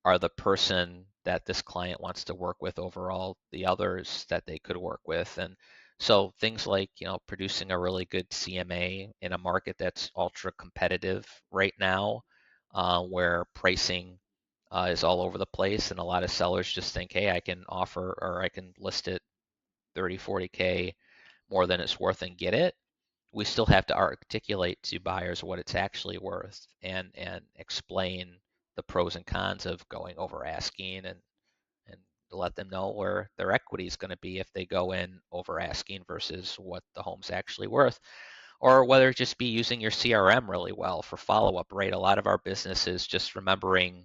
are the person that this client wants to work with over all the others that they could work with? And so things like, producing a really good CMA in a market that's ultra competitive right now, where pricing is all over the place and a lot of sellers just think, hey, I can offer or I can list it 30, 40K more than it's worth and get it. We still have to articulate to buyers what it's actually worth and explain the pros and cons of going over asking and let them know where their equity is going to be if they go in over asking versus what the home's actually worth, or whether it just be using your CRM really well for follow-up, right? A lot of our business is just remembering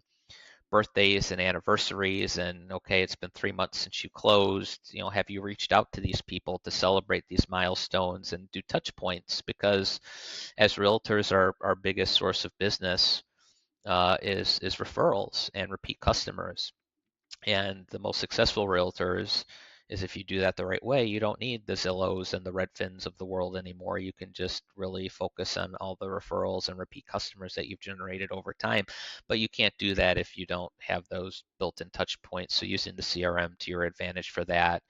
birthdays and anniversaries and okay, it's been 3 months since you closed, have you reached out to these people to celebrate these milestones and do touch points? Because as realtors, our biggest source of business is referrals and repeat customers. And the most successful realtors is if you do that the right way, you don't need the Zillows and the Redfins of the world anymore. You can just really focus on all the referrals and repeat customers that you've generated over time. But you can't do that if you don't have those built-in touch points. So using the CRM to your advantage for that,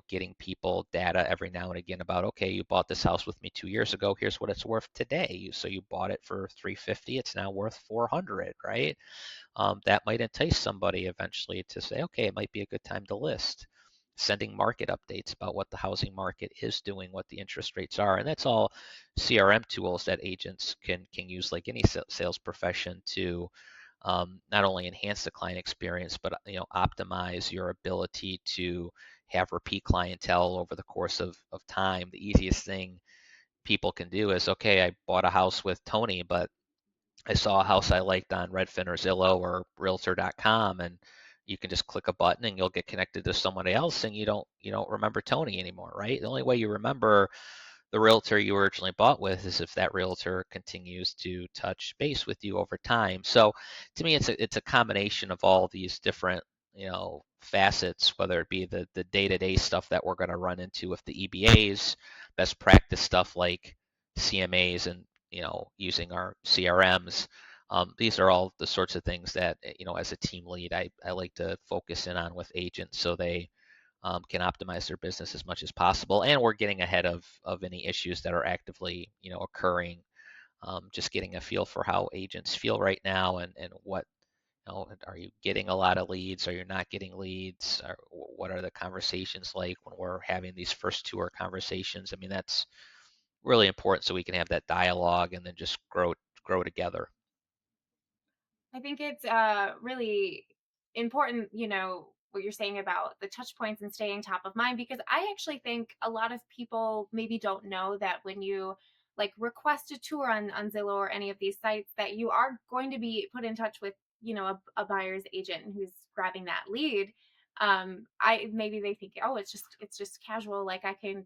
getting people data every now and again about, okay, you bought this house with me 2 years ago. Here's what it's worth today. So you bought it for 350. It's now worth 400, right? That might entice somebody eventually to say, okay, it might be a good time to list. sending market updates about what the housing market is doing, what the interest rates are, and that's all CRM tools that agents can use like any sales profession to not only enhance the client experience, but optimize your ability to have repeat clientele over the course of time. The easiest thing people can do is, okay, I bought a house with Tony, but I saw a house I liked on Redfin or Zillow or Realtor.com, and you can just click a button and you'll get connected to somebody else, and you don't remember Tony anymore, right? The only way you remember the realtor you originally bought with is if that realtor continues to touch base with you over time. So to me, it's a combination of all these different facets, whether it be the day-to-day stuff that we're going to run into with the EBAs, best practice stuff like CMAs and using our CRMs. These are all the sorts of things that as a team lead I like to focus in on with agents so they can optimize their business as much as possible, and we're getting ahead of any issues that are actively occurring. Just getting a feel for how agents feel right now, and what are you getting a lot of leads? Are you not getting leads? Or what are the conversations like when we're having these first tour conversations? I mean, that's really important so we can have that dialogue and then just grow together. I think it's really important, what you're saying about the touch points and staying top of mind, because I actually think a lot of people maybe don't know that when you like request a tour on Zillow or any of these sites, that you are going to be put in touch with, a buyer's agent who's grabbing that lead. I maybe they think, oh, it's just casual, like I can,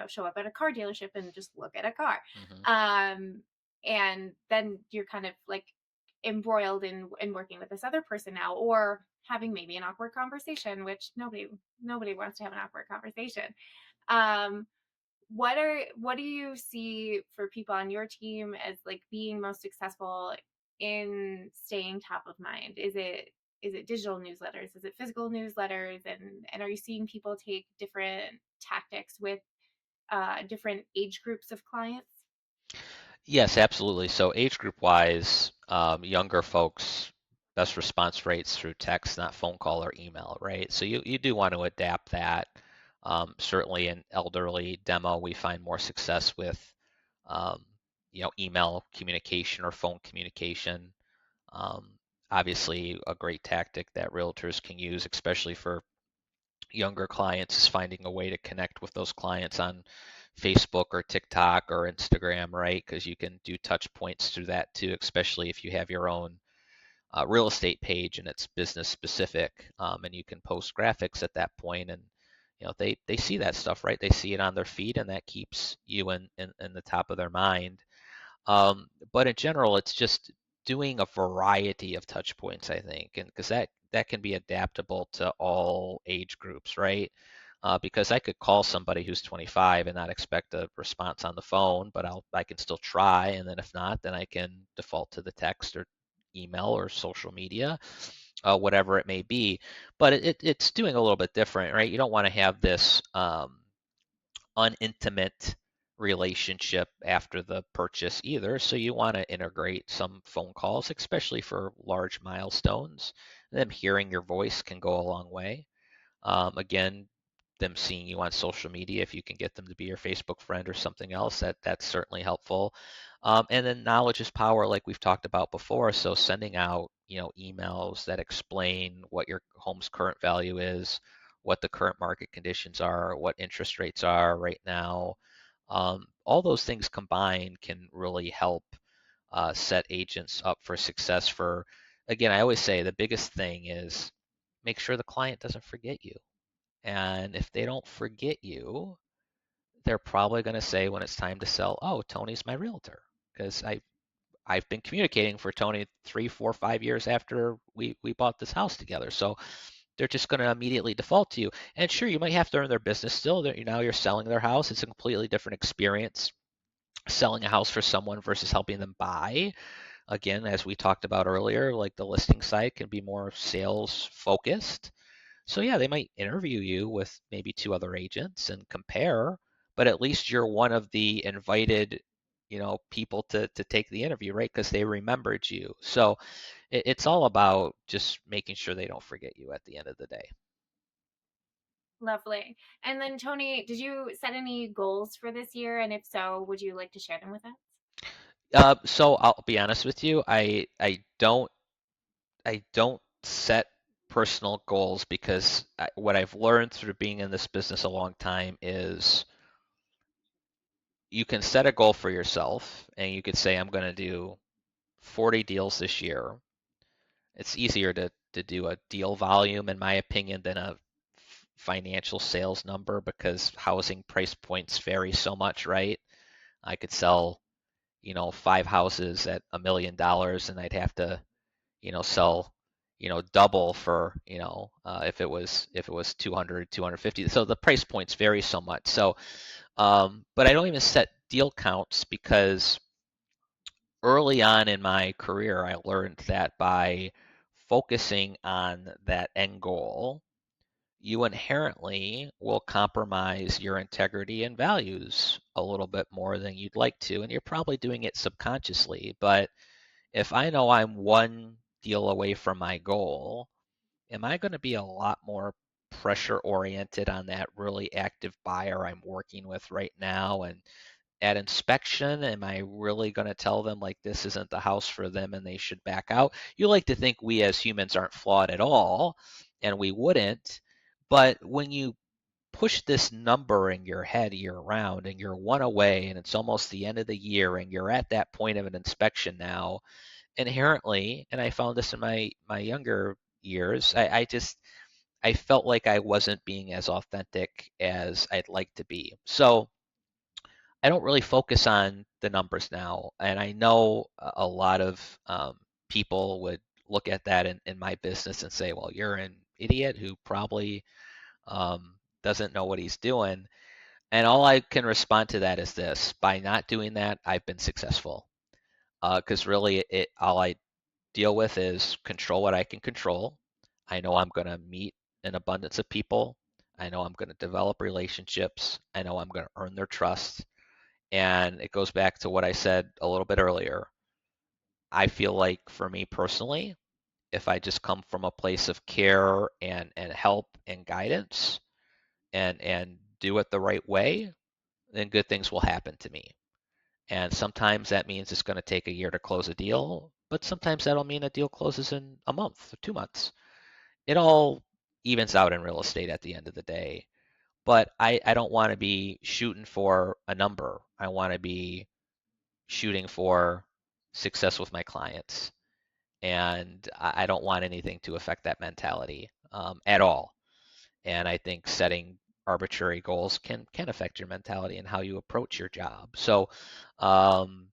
show up at a car dealership and just look at a car. Hmm. Um, and then you're kind of like embroiled in working with this other person now, or having maybe an awkward conversation, which nobody wants to have an awkward conversation. um what do you see for people on your team as like being most successful in staying top of mind? Is it digital newsletters? Is it physical newsletters? And are you seeing people take different tactics with different age groups of clients? Yes, absolutely. So age group wise, younger folks, best response rates through text, not phone call or email, right? So you do want to adapt that. Certainly in elderly demo, we find more success with um, email communication or phone communication. Um, Obviously, a great tactic that realtors can use, especially for younger clients, is finding a way to connect with those clients on Facebook or TikTok or Instagram, right? Because you can do touch points through that too, especially if you have your own real estate page and it's business specific, and you can post graphics at that point, and they see that stuff, right? They see it on their feed, and that keeps you in the top of their mind. But in general, it's just doing a variety of touch points, I think, and because that can be adaptable to all age groups, right? Because I could call somebody who's 25 and not expect a response on the phone, but I can still try, and then if not, then I can default to the text or email or social media, whatever it may be. But it's doing a little bit different, right? You don't want to have this unintimate relationship after the purchase either. So you want to integrate some phone calls, especially for large milestones. Them hearing your voice can go a long way. Again, them seeing you on social media, if you can get them to be your Facebook friend or something else, that's certainly helpful. And then knowledge is power, like we've talked about before. So sending out emails that explain what your home's current value is, what the current market conditions are, what interest rates are right now. All those things combined can really help set agents up for success. For again, I always say the biggest thing is make sure the client doesn't forget you. And if they don't forget you, they're probably going to say when it's time to sell, "Oh, Tony's my realtor," because I've been communicating for Tony 3, 4, 5 years after we bought this house together. So they're just going to immediately default to you. And sure, you might have to earn their business still. Now you're selling their house. It's a completely different experience selling a house for someone versus helping them buy. Again, as we talked about earlier, like the listing site can be more sales focused. So yeah, they might interview you with maybe two other agents and compare, but at least you're one of the invited, people to take the interview, right? Because they remembered you. So it's all about just making sure they don't forget you at the end of the day. Lovely. And then, Tony, did you set any goals for this year? And if so, would you like to share them with us? So I'll be honest with you, I don't set personal goals because what I've learned through being in this business a long time is you can set a goal for yourself and you could say, I'm going to do 40 deals this year. It's easier to do a deal volume, in my opinion, than a financial sales number because housing price points vary so much, right? I could sell, 5 houses at $1 million and I'd have to, sell, double for, if it was 200, 250. So the price points vary so much. So, but I don't even set deal counts because early on in my career, I learned that by focusing on that end goal, you inherently will compromise your integrity and values a little bit more than you'd like to. And you're probably doing it subconsciously. But if I know I'm one deal away from my goal, am I going to be a lot more pressure oriented on that really active buyer I'm working with right now? And at inspection, am I really going to tell them like this isn't the house for them and they should back out? You like to think we as humans aren't flawed at all, and we wouldn't. But when you push this number in your head year round and you're one away and it's almost the end of the year and you're at that point of an inspection now, inherently, and I found this in my younger years, I felt like I wasn't being as authentic as I'd like to be. So I don't really focus on the numbers now, and I know a lot of people would look at that in my business and say, "Well, you're an idiot who probably doesn't know what he's doing." And all I can respond to that is this: by not doing that, I've been successful. Because really, all I deal with is control what I can control. I know I'm going to meet an abundance of people. I know I'm going to develop relationships. I know I'm going to earn their trust. And it goes back to what I said a little bit earlier. I feel like for me personally, if I just come from a place of care and help and guidance and do it the right way, then good things will happen to me. And sometimes that means it's going to take a year to close a deal, but sometimes that'll mean a deal closes in a month or 2 months. It all evens out in real estate at the end of the day. But I don't want to be shooting for a number. I want to be shooting for success with my clients. And I don't want anything to affect that mentality at all. And I think setting arbitrary goals can affect your mentality and how you approach your job. So um,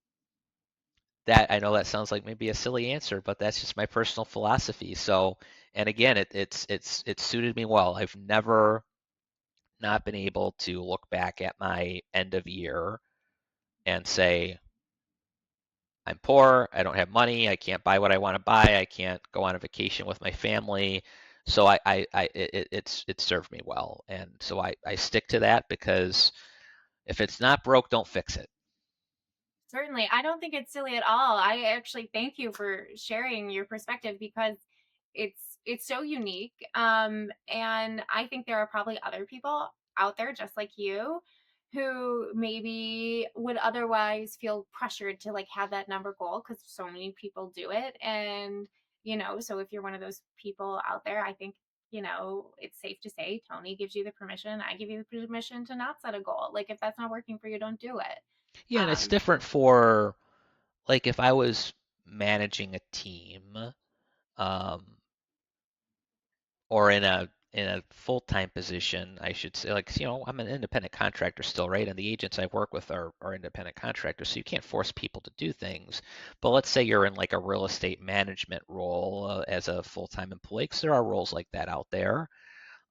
that I know that sounds like maybe a silly answer, but that's just my personal philosophy. So, and again, it's suited me well. I've never not been able to look back at my end of year and say, I'm poor, I don't have money, I can't buy what I want to buy, I can't go on a vacation with my family. So it's served me well. And so I stick to that because if it's not broke, don't fix it. Certainly. I don't think it's silly at all. I actually thank you for sharing your perspective because it's so unique. And I think there are probably other people out there just like you who maybe would otherwise feel pressured to like have that number goal because so many people do it. And, so if you're one of those people out there, I think, it's safe to say Tony gives you the permission. I give you the permission to not set a goal. Like if that's not working for you, don't do it. Yeah, and it's Um, different for like if I was managing a team, um, or in a full-time position, I should say, like, I'm an independent contractor still, right? And the agents I work with are independent contractors, so you can't force people to do things. But let's say you're in like a real estate management role as a full-time employee, because there are roles like that out there.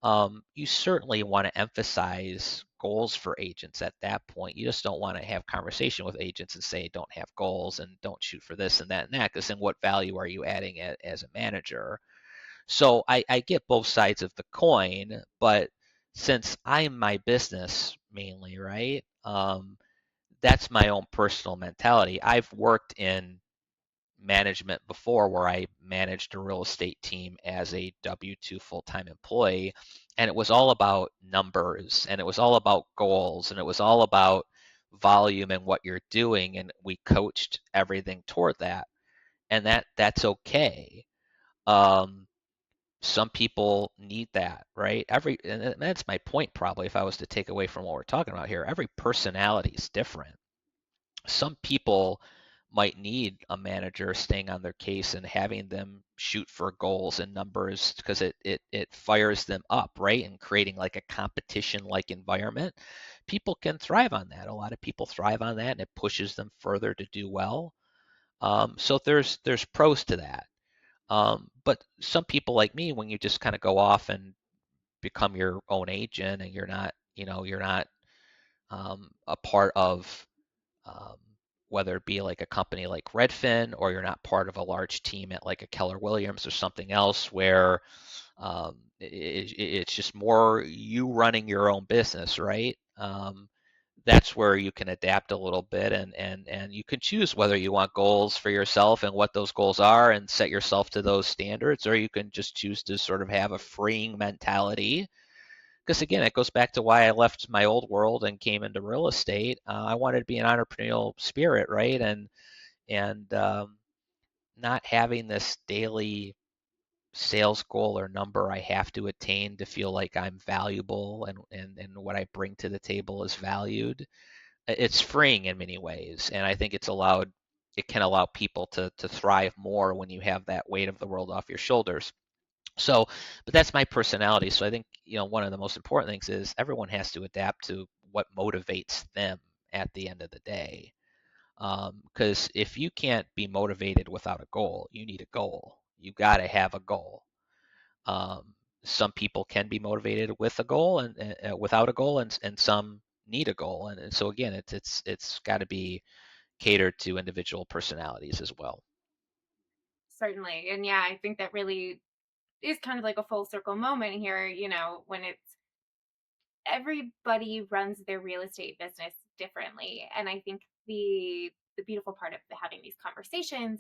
You certainly want to emphasize goals for agents at that point. You just don't want to have conversation with agents and say don't have goals and don't shoot for this and that and that, because then what value are you adding as a manager? So I get both sides of the coin, but since I'm my business mainly, right? That's my own personal mentality. I've worked in management before where I managed a real estate team as a W-2 full-time employee, and it was all about numbers, and it was all about goals, and it was all about volume and what you're doing, and we coached everything toward that, and that's okay. Um, some people need that, right? And that's my point probably if I was to take away from what we're talking about here. Every personality is different. Some people might need a manager staying on their case and having them shoot for goals and numbers because it fires them up, right? And creating like a competition like environment. People can thrive on that. A lot of people thrive on that and it pushes them further to do well. So there's pros to that. But some people like me, when you just kind of go off and become your own agent and you're not a part of um, whether it be like a company like Redfin or you're not part of a large team at like a Keller Williams or something else where it's just more you running your own business, right? That's where you can adapt a little bit and you can choose whether you want goals for yourself and what those goals are and set yourself to those standards, or you can just choose to sort of have a freeing mentality because again, it goes back to why I left my old world and came into real estate. I wanted to be an entrepreneurial spirit, right? And not having this daily sales goal or number I have to attain to feel like I'm valuable and what I bring to the table is valued. It's freeing in many ways, and I think it can allow people to thrive more when you have that weight of the world off your shoulders. So, but that's my personality. So I think, one of the most important things is everyone has to adapt to what motivates them at the end of the day. Because if you can't be motivated without a goal, you need a goal. You got to have a goal. Um, some people can be motivated with a goal and without a goal, and some need a goal. And so again, it's got to be catered to individual personalities as well. Certainly. And yeah, I think that really is kind of like a full circle moment here, when it's everybody runs their real estate business differently. And I think the beautiful part of having these conversations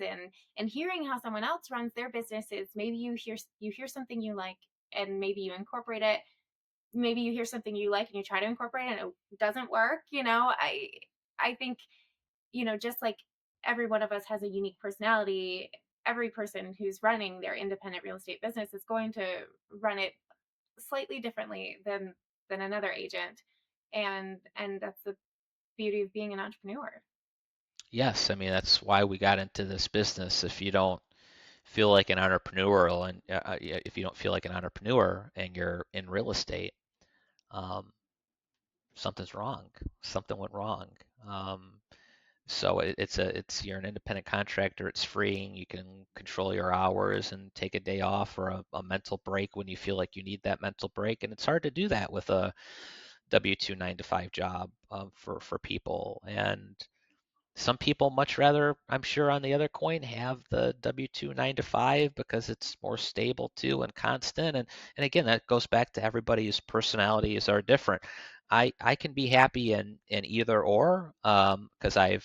and hearing how someone else runs their business is maybe you hear something you like and maybe you incorporate it. Maybe you hear something you like and you try to incorporate it and it doesn't work. I think, just like every one of us has a unique personality, every person who's running their independent real estate business is going to run it slightly differently than another agent, and that's the beauty of being an entrepreneur. Yes, I mean that's why we got into this business. If you don't feel like an entrepreneur and yeah, if you don't feel like an entrepreneur and you're in real estate, um, something's wrong. Something went wrong. Um, so it's you're an independent contractor. It's freeing. You can control your hours and take a day off or a mental break when you feel like you need that mental break. And it's hard to do that with a W-2 9 to 5 job for people. And some people much rather, I'm sure, on the other coin, have the W-2 9 to 5 because it's more stable too and constant. And again, that goes back to everybody's personalities are different. I can be happy in either or because I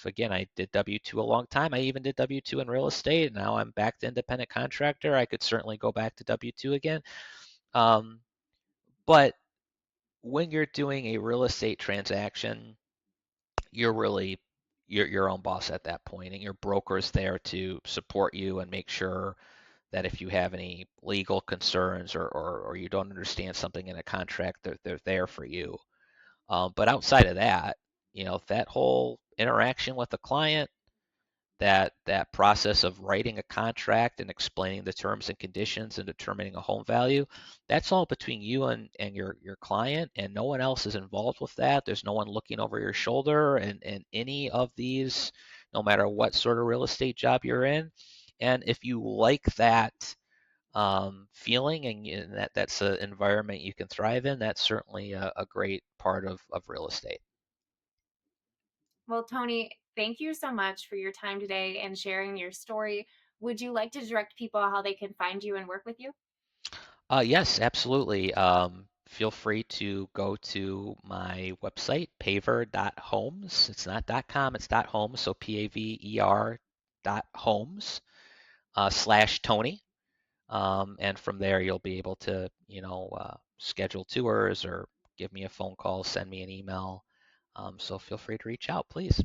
did W-2 a long time. I even did W-2 in real estate. And now I'm back to independent contractor. I could certainly go back to W-2 again. Um, but when you're doing a real estate transaction, you're really your own boss at that point, and your broker is there to support you and make sure that if you have any legal concerns or you don't understand something in a contract, they're there for you. But outside of that, that whole interaction with the client, that process of writing a contract and explaining the terms and conditions and determining a home value, that's all between you and your client, and no one else is involved with that. There's no one looking over your shoulder and any of these, no matter what sort of real estate job you're in. And if you like that feeling and that's an environment you can thrive in, that's certainly a great part of real estate. Well, Tony, thank you so much for your time today and sharing your story. Would you like to direct people how they can find you and work with you? Yes, absolutely. Feel free to go to my website, paver.homes. It's not .com, it's .homes, so Paver dot homes. slash Tony. And from there, you'll be able to, schedule tours or give me a phone call, send me an email. So feel free to reach out, please.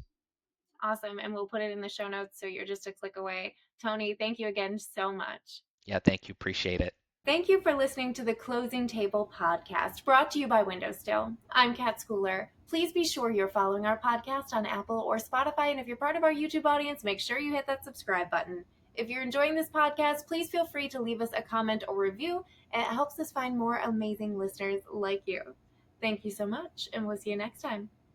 Awesome. And we'll put it in the show notes so you're just a click away. Tony, thank you again so much. Yeah, thank you. Appreciate it. Thank you for listening to the Closing Table podcast, brought to you by WindowStill. I'm Kat Schooler. Please be sure you're following our podcast on Apple or Spotify, and if you're part of our YouTube audience, make sure you hit that subscribe button. If you're enjoying this podcast, please feel free to leave us a comment or review. It helps us find more amazing listeners like you. Thank you so much, and we'll see you next time.